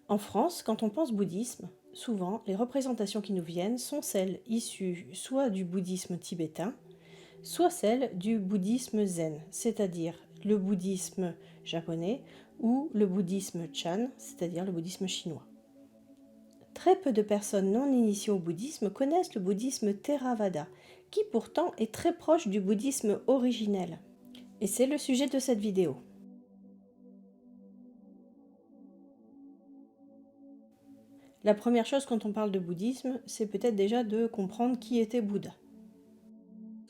En France, quand on pense bouddhisme, souvent les représentations qui nous viennent sont celles issues soit du bouddhisme tibétain, soit celles du bouddhisme zen, c'est-à-dire le bouddhisme japonais ou le bouddhisme Chan, c'est-à-dire le bouddhisme chinois. Très peu de personnes non initiées au bouddhisme connaissent le bouddhisme Theravada, qui pourtant est très proche du bouddhisme originel. Et c'est le sujet de cette vidéo. La première chose quand on parle de bouddhisme, c'est peut-être déjà de comprendre qui était Bouddha.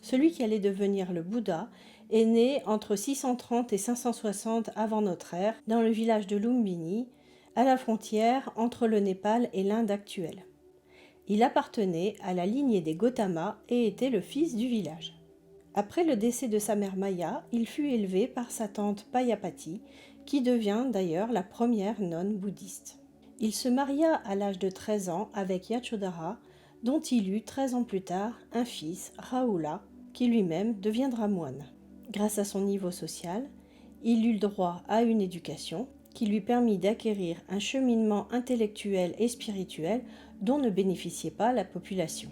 Celui qui allait devenir le Bouddha est né entre 630 et 560 avant notre ère dans le village de Lumbini, à la frontière entre le Népal et l'Inde actuelle. Il appartenait à la lignée des Gautama et était le fils du village. Après le décès de sa mère Maya, il fut élevé par sa tante Payapati, qui devient d'ailleurs la première nonne bouddhiste. Il se maria à l'âge de 13 ans avec Yashodhara, dont il eut 13 ans plus tard un fils, Rahula, qui lui-même deviendra moine. Grâce à son niveau social, il eut le droit à une éducation qui lui permit d'acquérir un cheminement intellectuel et spirituel dont ne bénéficiait pas la population.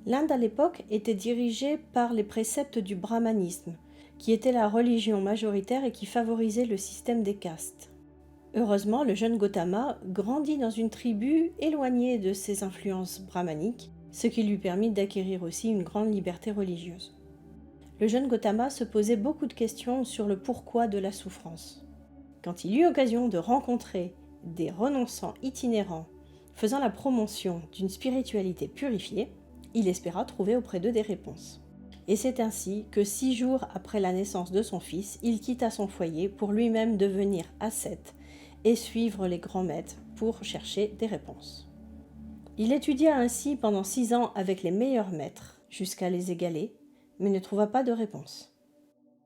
L'Inde à l'époque était dirigée par les préceptes du brahmanisme, qui était la religion majoritaire et qui favorisait le système des castes. Heureusement, le jeune Gautama grandit dans une tribu éloignée de ses influences brahmaniques, ce qui lui permit d'acquérir aussi une grande liberté religieuse. Le jeune Gautama se posait beaucoup de questions sur le pourquoi de la souffrance. Quand il eut occasion de rencontrer des renonçants itinérants faisant la promotion d'une spiritualité purifiée, il espéra trouver auprès d'eux des réponses. Et c'est ainsi que 6 jours après la naissance de son fils, il quitta son foyer pour lui-même devenir ascète et suivre les grands maîtres pour chercher des réponses. Il étudia ainsi pendant 6 ans avec les meilleurs maîtres, jusqu'à les égaler, mais ne trouva pas de réponse.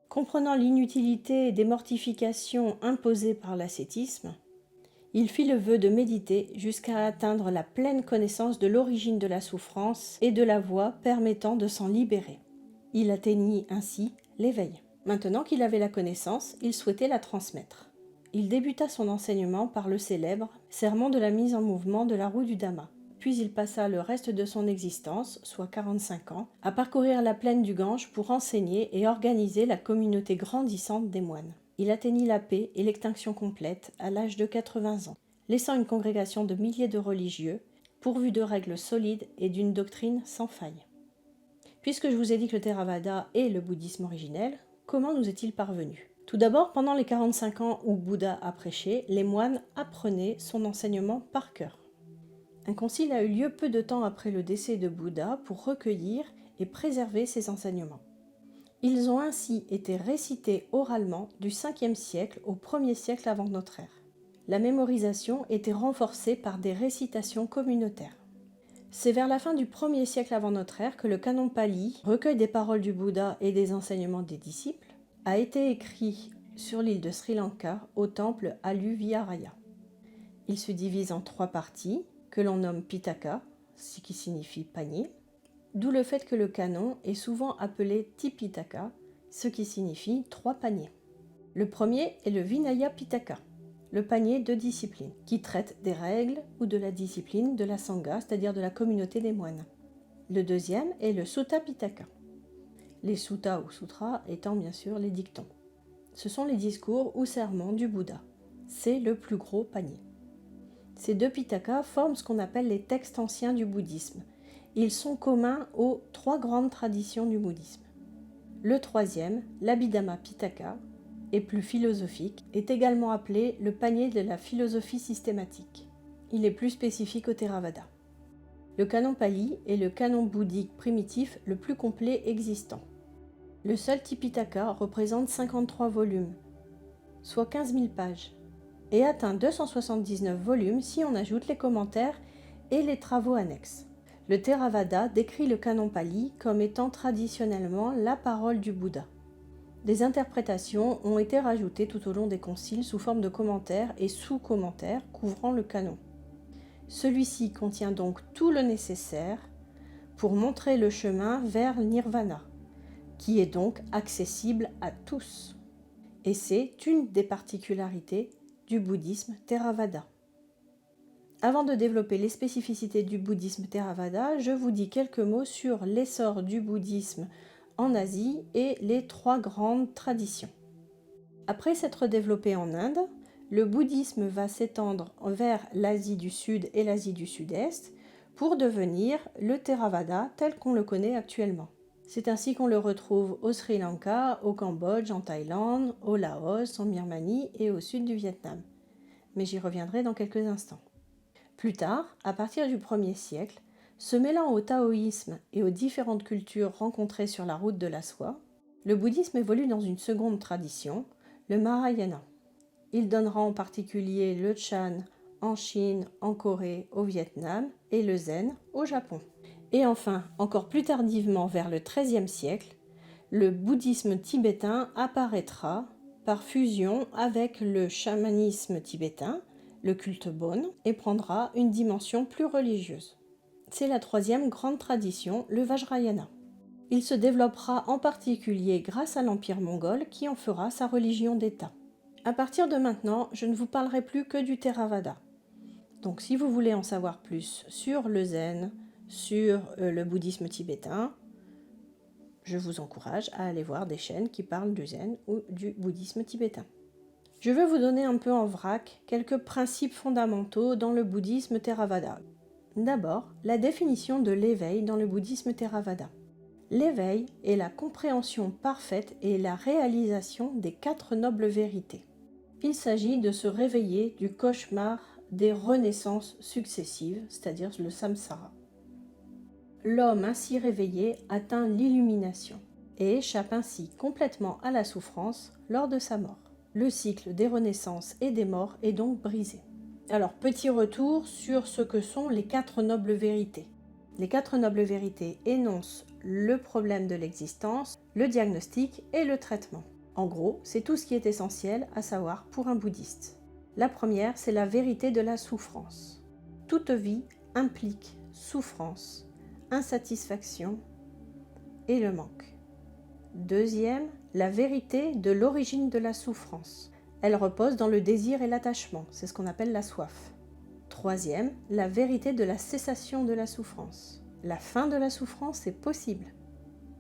Comprenant l'inutilité des mortifications imposées par l'ascétisme, il fit le vœu de méditer jusqu'à atteindre la pleine connaissance de l'origine de la souffrance et de la voie permettant de s'en libérer. Il atteignit ainsi l'éveil. Maintenant qu'il avait la connaissance, il souhaitait la transmettre. Il débuta son enseignement par le célèbre serment de la mise en mouvement de la roue du Dhamma. Puis il passa le reste de son existence, soit 45 ans, à parcourir la plaine du Gange pour enseigner et organiser la communauté grandissante des moines. Il atteignit la paix et l'extinction complète à l'âge de 80 ans, laissant une congrégation de milliers de religieux, pourvus de règles solides et d'une doctrine sans faille. Puisque je vous ai dit que le Theravada est le bouddhisme originel, comment nous est-il parvenu ? Tout d'abord, pendant les 45 ans où Bouddha a prêché, les moines apprenaient son enseignement par cœur. Un concile a eu lieu peu de temps après le décès de Bouddha pour recueillir et préserver ses enseignements. Ils ont ainsi été récités oralement du 5e siècle au 1er siècle avant notre ère. La mémorisation était renforcée par des récitations communautaires. C'est vers la fin du 1er siècle avant notre ère que le canon Pali, recueil des paroles du Bouddha et des enseignements des disciples, a été écrit sur l'île de Sri Lanka au temple Aluviharaya. Il se divise en 3 parties que l'on nomme Pitaka, ce qui signifie panier, d'où le fait que le canon est souvent appelé Tipitaka, ce qui signifie 3 paniers. Le premier est le Vinaya Pitaka, le panier de discipline, qui traite des règles ou de la discipline de la Sangha, c'est-à-dire de la communauté des moines. Le deuxième est le Sutta Pitaka, les suttas ou sutras étant bien sûr les dictons. Ce sont les discours ou sermons du Bouddha. C'est le plus gros panier. Ces 2 Pitaka forment ce qu'on appelle les textes anciens du bouddhisme. Ils sont communs aux 3 grandes traditions du bouddhisme. Le troisième, l'Abhidhamma Pitaka, est plus philosophique, est également appelé le panier de la philosophie systématique. Il est plus spécifique au Theravada. Le canon Pali est le canon bouddhique primitif le plus complet existant. Le seul Tipitaka représente 53 volumes, soit 15 000 pages, et atteint 279 volumes si on ajoute les commentaires et les travaux annexes. Le Theravada décrit le canon Pali comme étant traditionnellement la parole du Bouddha. Des interprétations ont été rajoutées tout au long des conciles sous forme de commentaires et sous-commentaires couvrant le canon. Celui-ci contient donc tout le nécessaire pour montrer le chemin vers le Nirvana, qui est donc accessible à tous. Et c'est une des particularités du bouddhisme Theravada. Avant de développer les spécificités du bouddhisme Theravada, je vous dis quelques mots sur l'essor du bouddhisme en Asie et les 3 grandes traditions. Après s'être développé en Inde, le bouddhisme va s'étendre vers l'Asie du Sud et l'Asie du Sud-Est pour devenir le Theravada tel qu'on le connaît actuellement. C'est ainsi qu'on le retrouve au Sri Lanka, au Cambodge, en Thaïlande, au Laos, en Birmanie et au sud du Vietnam. Mais j'y reviendrai dans quelques instants. Plus tard, à partir du 1er siècle, se mêlant au taoïsme et aux différentes cultures rencontrées sur la route de la soie, le bouddhisme évolue dans une seconde tradition, le Mahayana. Il donnera en particulier le Chan en Chine, en Corée, au Vietnam et le Zen au Japon. Et enfin, encore plus tardivement, vers le XIIIe siècle, le bouddhisme tibétain apparaîtra par fusion avec le chamanisme tibétain, le culte Bon, et prendra une dimension plus religieuse. C'est la 3e grande tradition, le Vajrayana. Il se développera en particulier grâce à l'Empire mongol qui en fera sa religion d'État. À partir de maintenant, je ne vous parlerai plus que du Theravada. Donc si vous voulez en savoir plus sur le Zen, sur le bouddhisme tibétain, je vous encourage à aller voir des chaînes qui parlent du Zen ou du bouddhisme tibétain. Je veux vous donner un peu en vrac quelques principes fondamentaux dans le bouddhisme Theravada. D'abord, la définition de l'éveil dans le bouddhisme Theravada. L'éveil est la compréhension parfaite et la réalisation des 4 nobles vérités. Il s'agit de se réveiller du cauchemar des renaissances successives, c'est-à-dire le samsara. L'homme ainsi réveillé atteint l'illumination et échappe ainsi complètement à la souffrance lors de sa mort. Le cycle des renaissances et des morts est donc brisé. Alors, petit retour sur ce que sont les 4 nobles vérités. Les 4 nobles vérités énoncent le problème de l'existence, le diagnostic et le traitement. En gros, c'est tout ce qui est essentiel à savoir pour un bouddhiste. La première, c'est la vérité de la souffrance. Toute vie implique souffrance, insatisfaction et le manque. Deuxième, la vérité de l'origine de la souffrance. Elle repose dans le désir et l'attachement, c'est ce qu'on appelle la soif. Troisième, la vérité de la cessation de la souffrance. La fin de la souffrance est possible.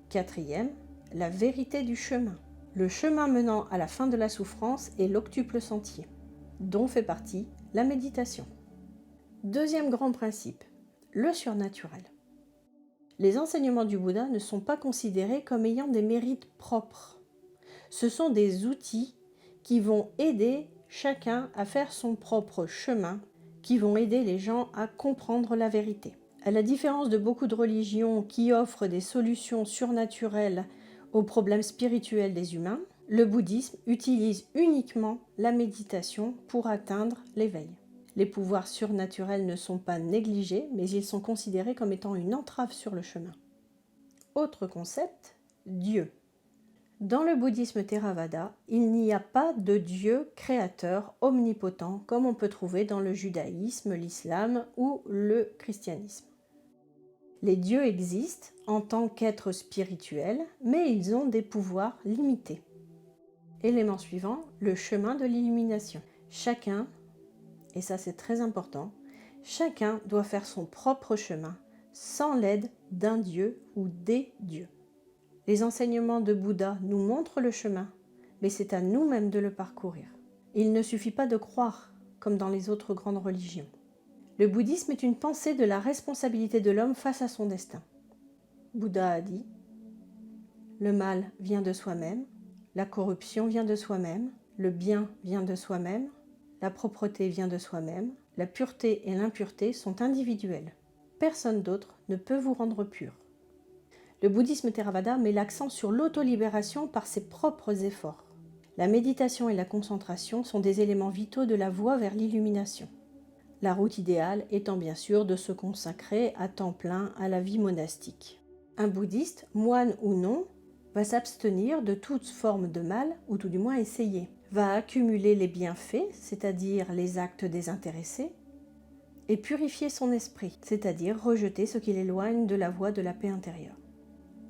Quatrième, la vérité du chemin. Le chemin menant à la fin de la souffrance est l'octuple sentier, dont fait partie la méditation. Deuxième grand principe, le surnaturel. Les enseignements du Bouddha ne sont pas considérés comme ayant des mérites propres. Ce sont des outils qui vont aider chacun à faire son propre chemin, qui vont aider les gens à comprendre la vérité. À la différence de beaucoup de religions qui offrent des solutions surnaturelles aux problèmes spirituels des humains, le bouddhisme utilise uniquement la méditation pour atteindre l'éveil. Les pouvoirs surnaturels ne sont pas négligés, mais ils sont considérés comme étant une entrave sur le chemin. Autre concept, Dieu. Dans le bouddhisme Theravada, il n'y a pas de Dieu créateur omnipotent comme on peut trouver dans le judaïsme, l'islam ou le christianisme. Les dieux existent en tant qu'êtres spirituels, mais ils ont des pouvoirs limités. Élément suivant, le chemin de l'illumination. Chacun, et ça c'est très important, chacun doit faire son propre chemin sans l'aide d'un dieu ou des dieux. Les enseignements de Bouddha nous montrent le chemin, mais c'est à nous-mêmes de le parcourir. Il ne suffit pas de croire, comme dans les autres grandes religions. Le bouddhisme est une pensée de la responsabilité de l'homme face à son destin. Bouddha a dit « Le mal vient de soi-même, la corruption vient de soi-même, le bien vient de soi-même, la propreté vient de soi-même, la pureté et l'impureté sont individuelles. Personne d'autre ne peut vous rendre pur. » Le bouddhisme Theravada met l'accent sur l'autolibération par ses propres efforts. La méditation et la concentration sont des éléments vitaux de la voie vers l'illumination. La route idéale étant bien sûr de se consacrer à temps plein à la vie monastique. Un bouddhiste, moine ou non, va s'abstenir de toute forme de mal, ou tout du moins essayer, va accumuler les bienfaits, c'est-à-dire les actes désintéressés, et purifier son esprit, c'est-à-dire rejeter ce qui l'éloigne de la voie de la paix intérieure.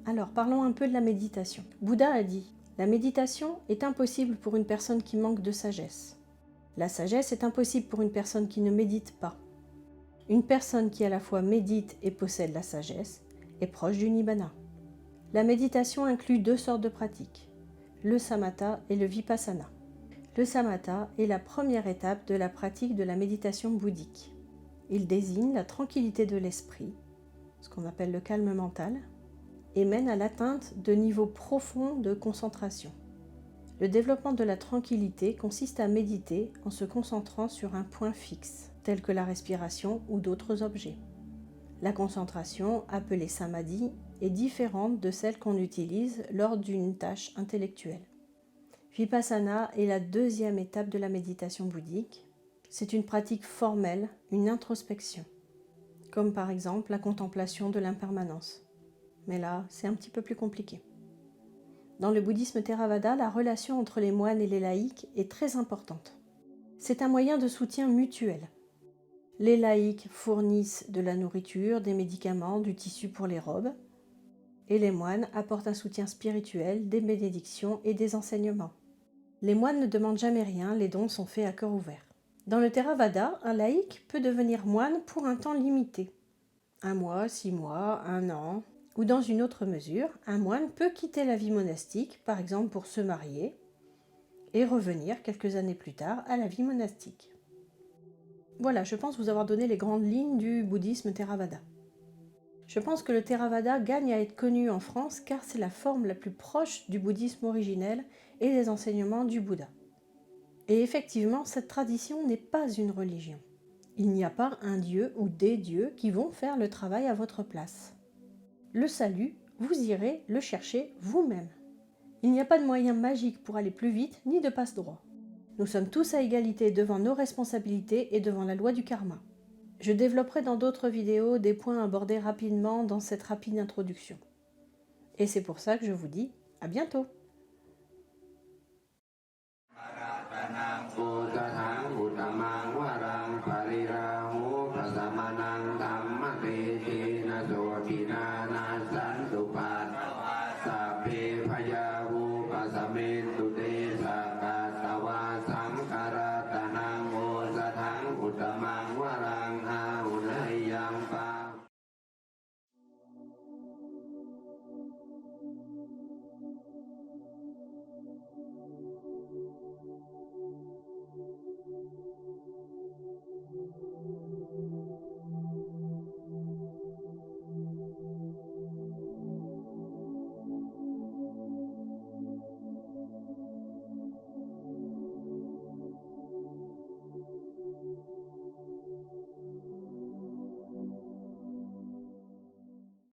Alors parlons un peu de la méditation. Bouddha a dit « La méditation est impossible pour une personne qui manque de sagesse. La sagesse est impossible pour une personne qui ne médite pas. Une personne qui à la fois médite et possède la sagesse est proche du nibbana. La méditation inclut deux sortes de pratiques, le samatha et le vipassana. Le samatha est la première étape de la pratique de la méditation bouddhique. Il désigne la tranquillité de l'esprit, ce qu'on appelle le calme mental, et mène à l'atteinte de niveaux profonds de concentration. Le développement de la tranquillité consiste à méditer en se concentrant sur un point fixe, tel que la respiration ou d'autres objets. La concentration, appelée samadhi, est différente de celle qu'on utilise lors d'une tâche intellectuelle. Vipassana est la deuxième étape de la méditation bouddhique. C'est une pratique formelle, une introspection, comme par exemple la contemplation de l'impermanence. Mais là, c'est un petit peu plus compliqué. Dans le bouddhisme Theravada, la relation entre les moines et les laïcs est très importante. C'est un moyen de soutien mutuel. Les laïcs fournissent de la nourriture, des médicaments, du tissu pour les robes, et les moines apportent un soutien spirituel, des bénédictions et des enseignements. Les moines ne demandent jamais rien, les dons sont faits à cœur ouvert. Dans le Theravada, un laïc peut devenir moine pour un temps limité. 1 mois, 6 mois, 1 an, ou dans une autre mesure, un moine peut quitter la vie monastique, par exemple pour se marier, et revenir quelques années plus tard à la vie monastique. Voilà, je pense vous avoir donné les grandes lignes du bouddhisme Theravada. Je pense que le Theravada gagne à être connu en France car c'est la forme la plus proche du bouddhisme originel et des enseignements du Bouddha. Et effectivement, cette tradition n'est pas une religion. Il n'y a pas un dieu ou des dieux qui vont faire le travail à votre place. Le salut, vous irez le chercher vous-même. Il n'y a pas de moyen magique pour aller plus vite ni de passe-droit. Nous sommes tous à égalité devant nos responsabilités et devant la loi du karma. Je développerai dans d'autres vidéos des points abordés rapidement dans cette rapide introduction. Et c'est pour ça que je vous dis à bientôt.